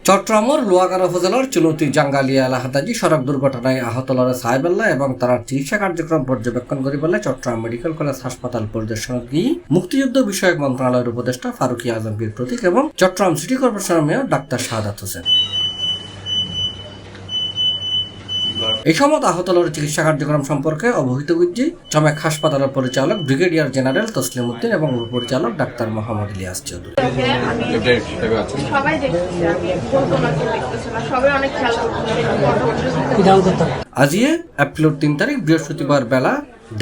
চট্টগ্রামের লোহাগাড়া উপজেলার চুনতি জাঙ্গালিয়া এলাকাতাজি সড়ক দুর্ঘটনায় আহত লড়ে সাহেবেল্লা এবং তার চিকিৎসা কার্যক্রম পর্যবেক্ষণ করি বলে চট্টগ্রাম মেডিকেল কলেজ হাসপাতাল পরিদর্শন গিয়ে মুক্তিযুদ্ধ বিষয়ক মন্ত্রণালয়ের উপদেষ্টা ফারুকি আজমগীর প্রতীক এবং চট্টগ্রাম সিটি কর্পোরেশনের মেয়র ডাক্তার শাহাদাত হোসেন। এই সময় আহত লড়ে চিকিৎসা কার্যক্রম সম্পর্কে অবহিত করছি চমেক হাসপাতালের পরিচালক ব্রিগেডিয়ার জেনারেল তসলিম উদ্দিন এবং উপপরিচালক ডাক্তার মোহাম্মদ ইলিয়াস চৌধুরী। আজিয়ে এপ্রিল 3 তারিখ বৃহস্পতিবার বেলা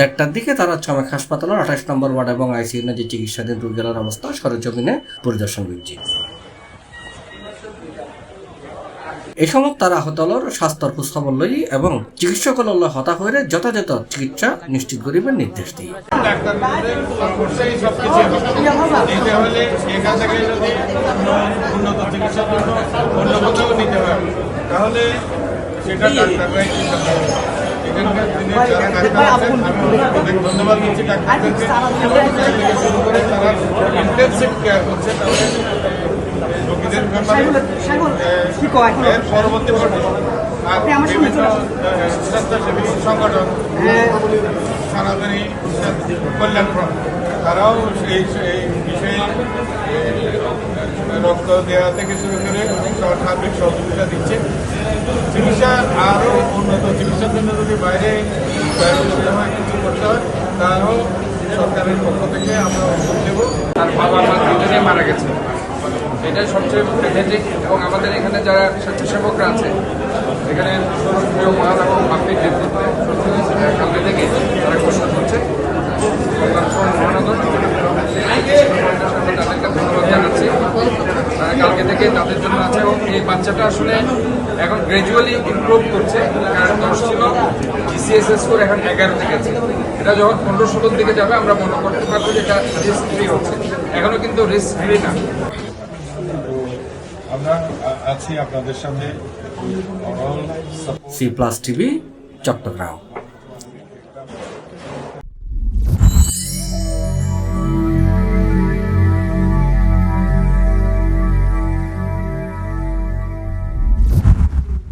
1:30টার দিকে তারা চমেক হাসপাতালের 28 নম্বর ওয়ার্ড এবং আইসিইউ যে চিকিৎসাধীন রোগীর অবস্থা সরেজমিনে পরিদর্শন করছি। এই সময় তারা আহতলর স্বাস্থ্যর খোঁজখবর লই এবং চিকিৎসকল হতা হয়ে যথাযথ চিকিৎসা নিশ্চিত করিবার নির্দেশ দিই। পরবর্তী স্বেচ্ছাসেবী সংগঠন সনাতনী কল্যাণ ফ্রন্ট তারাও এই বিষয়ে রক্ত দেওয়া থেকে শুরু করে সার্বিক সহযোগিতা দিচ্ছে। চিকিৎসা আরও উন্নত চিকিৎসার জন্য যদি বাইরে করতে হয় কিছু করতে হয় তারও সরকারের পক্ষ থেকে আমরা অনুরোধ দেব। তার বাবা মা দুজনে মারা গেছে, এটাই সবচেয়ে ট্র্যাজেডিক। এবং আমাদের এখানে যারা স্বেচ্ছাসেবকরা আছে এখানে প্রিয় মহান এবং বাপির নেতৃত্বে কালকে থেকে তারা ঘোষণা করছে মহানগর তাদেরকে ধন্যবাদ জানাচ্ছি। তারা কালকে থেকে তাদের জন্য আছে এবং এই বাচ্চাটা আসলে এখন গ্র্যাজুয়ালি ইমপ্রুভ করছে। কারণ 10 ছিল, GCSS স্কোর এখন 11-তে গেছে। এটা যখন 15-16 দিকে যাবে আমরা মনে করতে পারবো যে এটা রিস্ক ফ্রি হচ্ছে, এখনো কিন্তু রিস্ক ফ্রি না। আমরা আছি আপনাদের সামনে। C+ TV Chittagong.